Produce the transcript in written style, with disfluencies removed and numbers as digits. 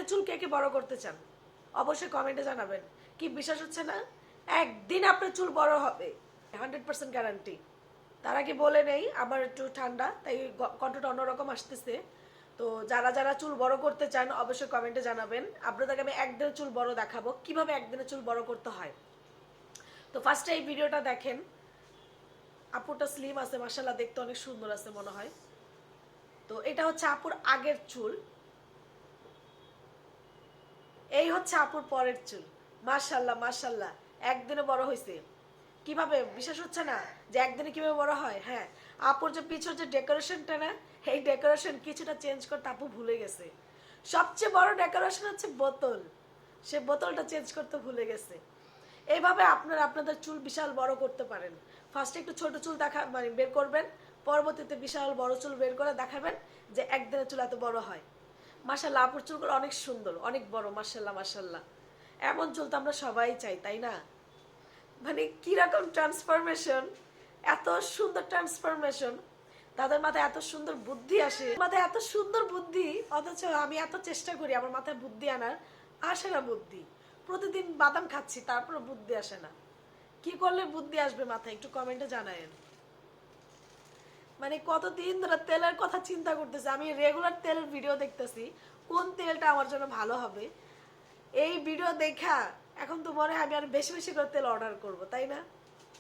চুল কে কে বড় করতে চান অবশ্যই কমেন্টে জানাবেন। কি বিশ্বাস হচ্ছে না? একদিন আপনার চুল বড় হবে, 100% গ্যারান্টি। তার আগে বলে নেই, আমার একটু ঠান্ডা তাই কণ্ঠটা অন্যরকম আসতেছে। তো যারা যারা চুল বড় করতে চান অবশ্যই কমেন্টে জানাবেন। আপনাদেরকে আমি একদিনের চুল বড় দেখাবো কিভাবে একদিনের চুল বড় করতে হয়। তো ফার্স্টে এই ভিডিওটা দেখেন। আপুটা স্লিম আছে মাশাআল্লাহ, দেখতে অনেক সুন্দর আছে মনে হয়। তো এটা হচ্ছে আপুর আগের চুল, এই হচ্ছে আপুর পরের চুল। মাশাআল্লাহ মাশাআল্লাহ, একদিনে বড় হয়েছে। কিভাবে বিশ্বাস হচ্ছে না যে একদিনে কিভাবে বড় হয়? হ্যাঁ, আপুর যে পিছর যে ডেকোরেশনটা না, এই ডেকোরেশন কিছুটা চেঞ্জ করতে আপু ভুলে গেছে। সবচেয়ে বড় ডেকোরেশন হচ্ছে বোতল, সে বোতলটা চেঞ্জ করতে ভুলে গেছে। এইভাবে আপনারা আপনাদের চুল বিশাল বড় করতে পারেন। ফার্স্টে একটু ছোট চুল দেখা মানে বের করবেন, পরবর্তীতে বিশাল বড় চুল বের করে দেখাবেন যে একদিনে চুল এত বড় হয়। মাশাআল্লাহ, আপুর চুলগুলো অনেক সুন্দর, অনেক বড়। মাশাআল্লাহ মাশাআল্লাহ, এমন চুল তো আমরা সবাই চাই, তাই না? মানে কিরকম ট্রান্সফরমেশন, এত সুন্দর ট্রান্সফরমেশন। তাদের মাথায় এত সুন্দর বুদ্ধি আসে, মাথায় এত সুন্দর বুদ্ধি, অথচ আমি এত চেষ্টা করি আমার মাথায় বুদ্ধি আনার, আসে না বুদ্ধি। প্রতিদিন বাদাম খাচ্ছি তারপরে বুদ্ধি আসে না। কি করলে বুদ্ধি আসবে মাথায় একটু কমেন্টে জানায়েন। মানে কতদিন ধরে তেলের কথা চিন্তা করতেছি, আমি রেগুলার তেলের ভিডিও দেখতেছি কোন তেলটা আমার জন্য ভালো হবে। এই ভিডিও দেখা এখন তো মনে হয় আমি আর বেশি বেশি করে তেল অর্ডার করব, তাই না?